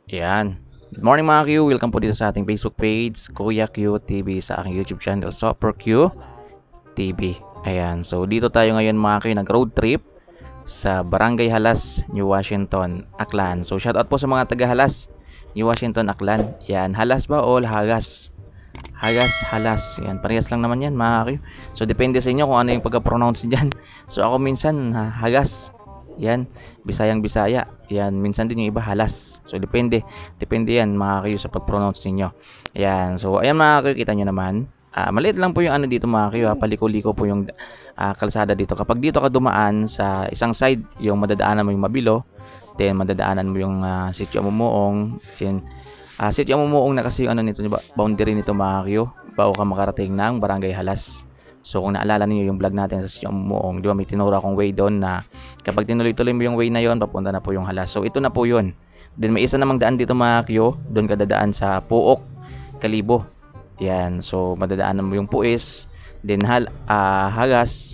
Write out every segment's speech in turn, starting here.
Yan. Good morning mga Q. Welcome po dito sa ating Facebook page, Kuya Q TV, sa aking YouTube channel, Super Q TV. Ayan. So, dito tayo ngayon mga Q, nag-road trip sa Barangay Halas, New Washington, Aklan. So, shoutout po sa mga taga Halas, New Washington, Aklan. Yan. Halas ba o Hagas? Halas. Yan. Parehas lang naman yan mga Q. So, depende sa inyo kung ano yung pagka-pronounce dyan. So, ako minsan, Hagas. Yan, Bisayang Bisaya. Yan, minsan din yung iba halas. So depende yan mga kayo sa pag-pronounce niyo. Ayan. So ayan mga kayo, kita niyo naman. Maliit lang po yung ano dito mga kayo, paliko-liko po yung kalsada dito. Kapag dito ka dumaan sa isang side, yung madadaanan mo yung Mabilo, then madadaanan mo yung Sitio Amumuong. Then Sitio Amumuong na kasi yung ano nito, boundary nito mga kayo, bago ka makarating ng Barangay Halas. So kung naalala niyo yung vlog natin sa Sitio Amumuong, di ba may tinuro akong way doon na kapag tinuloy-tuloy mo yung way na yon, papunta na po yung Halas. So ito na po yun. Then may isa namang daan dito mga Kyo, doon ka dadaan sa Puok, Kalibo. Yan, so madadaanan mo yung Puis, then Halas.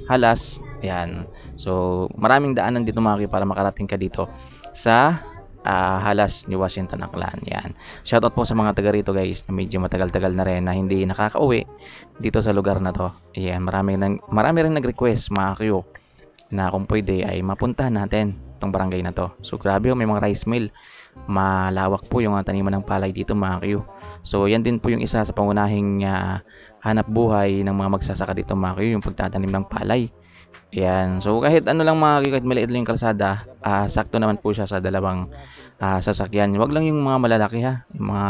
Yan. So maraming daanan dito mga Kyo para makarating ka dito sa Halas, New Washington, Aklan. Yan. Shoutout po sa mga taga rito guys na medyo matagal-tagal na rin na hindi nakakauwi dito sa lugar na to. Yan, marami rin nag-request mga Kyo na kung pwede ay mapuntahan natin itong barangay na to. So grabe, may mga rice mill. Malawak po yung taniman ng palay dito mga Kyo. So yan din po yung isa sa pangunahing hanap buhay ng mga magsasaka dito mga Kyo, yung pagtatanim ng palay. Yan. So kahit ano lang mga Kyo, kahit maliit lang yung kalsada, sakto naman po siya sa dalawang sasakyan. Wag lang yung mga malalaki ha, yung mga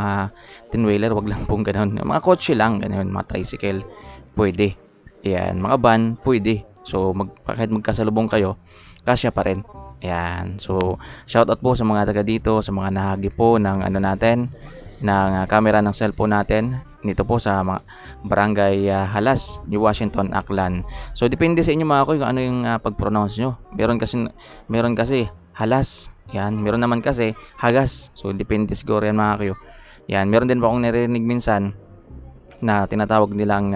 tin-wheeler, wag lang pong ganoon. Mga kotse lang, ganoon, mga tricycle, pwede. Yan, mga van, pwede. So kahit magkasalubong kayo, kasya pa rin. Ayan. So shoutout po sa mga taga dito, sa mga nahagi po ng ano natin, ng camera ng cellphone natin dito po sa mga barangay Halas, New Washington, Aklan. So depende sa inyo mga kuy kung ano yung pag-pronounce nyo. Meron kasi Halas. Yan, meron naman kasi Hagas. So depende siguro yan mga kuy. Yan, meron din po akong narinig minsan na tinatawag nilang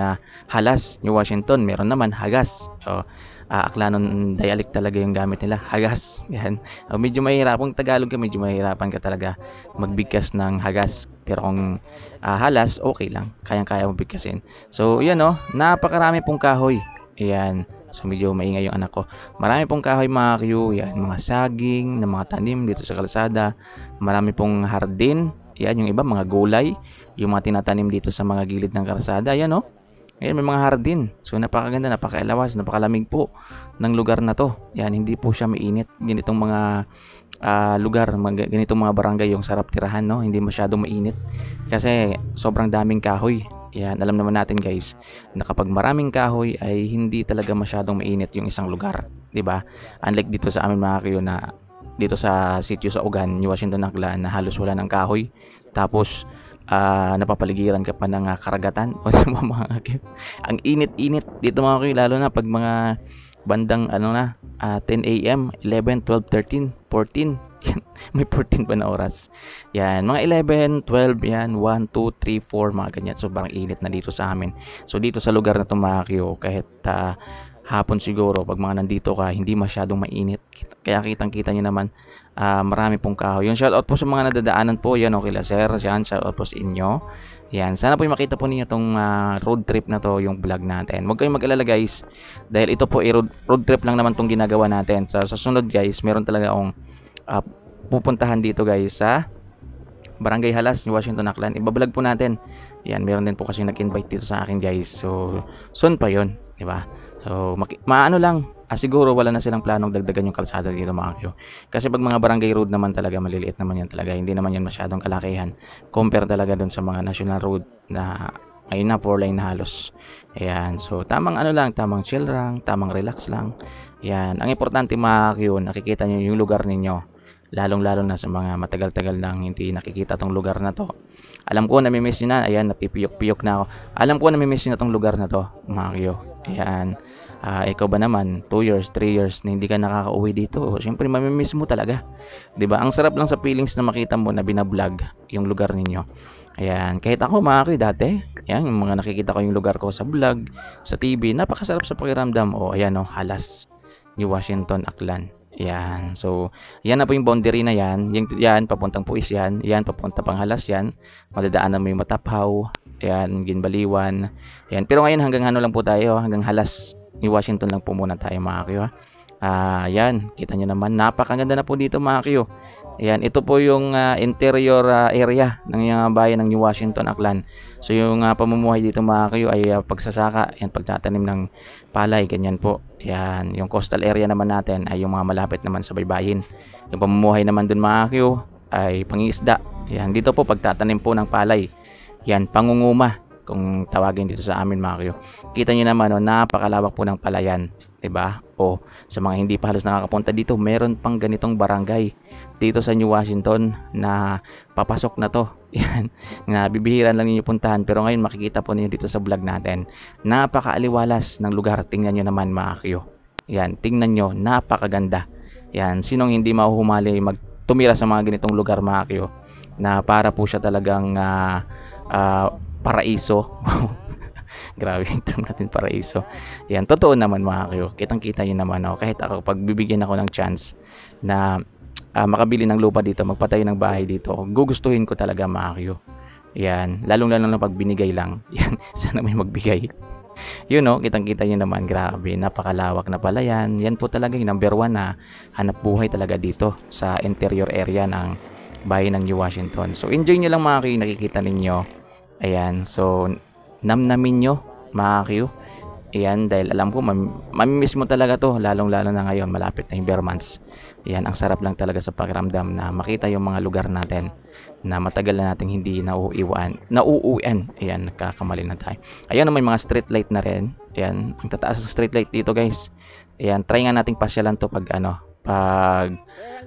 Halas, New Washington, meron naman Hagas. So, Aklanon dialect talaga yung gamit nila, Hagas. Yan. Medyo mahirapang Tagalog ka, medyo mahirapan ka talaga magbigkas ng Hagas. Pero kung Halas, okay lang. Kayang-kaya mo bigkasin. So, yan napakarami pong kahoy. Yan. So, medyo maingay yung anak ko. Marami pong kahoy mga Q. Yan, mga saging, na mga tanim dito sa kalsada. Marami pong hardin. Yan, yung iba, mga gulay. Yung mga tinatanim dito sa mga gilid ng kalsada. Yan Ayan, may mga hardin. So napakaganda, napakailawas, napakalamig po ng lugar na to. Yan, hindi po siya mainit. Ganitong mga lugar, ganitong mga barangay yung sarap tirahan, Hindi masyadong mainit. Kasi sobrang daming kahoy. Yan, alam naman natin guys, na kapag maraming kahoy ay hindi talaga masyadong mainit yung isang lugar. 'Di ba? Unlike dito sa amin mga kayo na dito sa sitio sa Ugan, New Washington, Aklan, na halos wala ng kahoy. Tapos napapaligiran ka pa ng karagatan o sa mga ang init-init dito mga kuy, lalo na pag mga bandang 10 AM, 11, 12, 13, 14 may 14 pa na oras. Yan, mga 11, 12 yan, 1, 2, 3, 4 mga ganyan. So parang init na dito sa amin. So dito sa lugar na to mga kuy, kahit hapon siguro pag mga nandito ka hindi masyadong mainit, kaya kitang-kita niyo naman marami pong kahoy. Yung shoutout po sa mga nadadaanan po yan, kila sir, yan, shoutout po sa inyo. Yan, sana po makita po ninyo tong road trip na to, yung vlog natin. Huwag kayong mag-alala guys, dahil ito po road trip lang naman tong ginagawa natin. Sa susunod guys, meron talaga akong pupuntahan dito guys sa Barangay Halas, New Washington, Aklan. Ibablog po natin. Yan, meron din po kasi nag-invite dito sa akin guys. So soon pa yon, di ba? So maano lang, siguro wala na silang planong dagdagan yung kalsada dito mga Kyo. Kasi pag mga barangay road naman talaga, maliliit naman yan talaga. Hindi naman yan masyadong kalakihan. Compare talaga dun sa mga national road na ngayon na 4 lane na halos. Ayan. So tamang tamang chill lang, tamang relax lang. Ayan. Ang importante mga Kyo, nakikita nyo yung lugar ninyo. Lalong-lalo na sa mga matagal-tagal nang hindi nakikita tong lugar na to. Alam ko nami-miss nyo na. Ayan, napipiyok-piyok na ako. Alam ko nami-miss nyo na tong lugar na to, mga Kyo. Ayan. Ikaw ba naman 2 years, 3 years na hindi ka nakakauwi dito? Siyempre mamimiss mo talaga. 'Di ba? Ang sarap lang sa feelings na makita mo na binablog yung lugar ninyo. Ayan, kahit ako mga Kyo dati, ayan, yung mga nakikita ko yung lugar ko sa vlog, sa TV, napakasarap sa pakiramdam. Ayan Halas, New Washington, Aklan. Yan. So, yan na po yung boundary na yan. Yan, papuntang Puis yan. Yan, papunta pang Halas yan. Madadaanan mo yung Mataphaw. Yan, Ginbaliwan. Yan. Pero ngayon hanggang ano lang po tayo. Hanggang Halas ni Washington lang po muna tayo mga Kyo. Yan, kita nyo naman, napakaganda na po dito mga Kyo. Yan, ito po yung interior area ng bayan ng New Washington, Aklan. So yung pamumuhay dito mga Kyo ay pagsasaka, yan, pagtatanim ng palay, ganyan po. Yan, yung coastal area naman natin ay yung mga malapit naman sa baybayin. Yung pamumuhay naman dun mga Kyo ay pangingisda. Yan, dito po pagtatanim po ng palay. Yan, pangunguma kung tawagin dito sa amin mga Kyo. Kita nyo naman, napakalawak po ng palayan, 'di ba? O sa mga hindi pa halos nakakapunta dito, meron pang ganitong barangay dito sa New Washington na papasok na to. Yan, na bibihiran lang niyo puntahan, pero ngayon makikita po niyo dito sa vlog natin. Napakaaliwalas ng lugar. Tingnan niyo naman mga Kyo. Yan, tingnan niyo, napakaganda. Yan, sinong hindi mahuhumali magtumira sa mga ganitong lugar mga Kyo, na para po siya talagang paraiso. Grabe yung term natin, paraiso. Yan, totoo naman mga Kyo. Kitang-kita yun naman. Kahit ako, pag bibigyan ako ng chance na makabili ng lupa dito, magpatayo ng bahay dito, gugustuhin ko talaga mga Kyo. Yan, lalong-lalo na pag binigay lang. Yan, sana may magbigay. Yun kitang-kita yun naman. Grabe, napakalawak na pala yan. Yan po talaga yung number 1 na hanap buhay talaga dito sa interior area ng bayan ng New Washington. So, enjoy nyo lang mga Kyo, nakikita ninyo. Ayan, so namnamin nyo mga Kyo. Ayan, dahil alam ko mamimiss mo talaga to, lalong-lalo na ngayon malapit na yung bare months. Ayan, ang sarap lang talaga sa pakiramdam na makita yung mga lugar natin na matagal na nating hindi nauuwian. Ayan, nagkakamali na tayo. Ayan, may mga street light na rin. Ayan, ang tataas sa street light dito guys. Ayan, try nga nating pasyalan to pag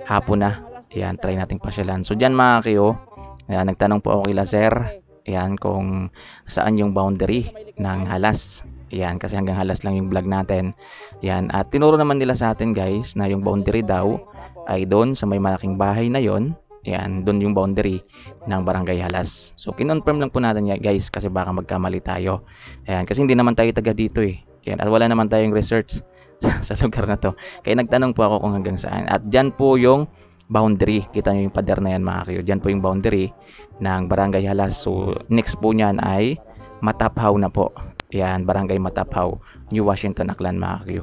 hapon na. Ayan, try nating pasyalan. So dyan mga Kyo, ayan, nagtanong po ako kay Lazer. Ayan, kung saan yung boundary ng Halas. Ayan, kasi hanggang Halas lang yung vlog natin. Ayan, at tinuro naman nila sa atin guys na yung boundary daw ay doon sa may malaking bahay na yon. Ayan, doon yung boundary ng Barangay Halas. So kinonfirm lang po natin guys, kasi baka magkamali tayo. Ayan, kasi hindi naman tayo taga dito Ayan, at wala naman tayong research sa lugar na to. Kaya nagtanong po ako kung hanggang saan. At dyan po yung boundary. Kita nyo yung pader na yan mga Kyo. Dyan po yung boundary ng Barangay Halas. So next po nyan ay Mataphaw na po. Yan, Barangay Mataphaw, New Washington, Aklan mga Kyo.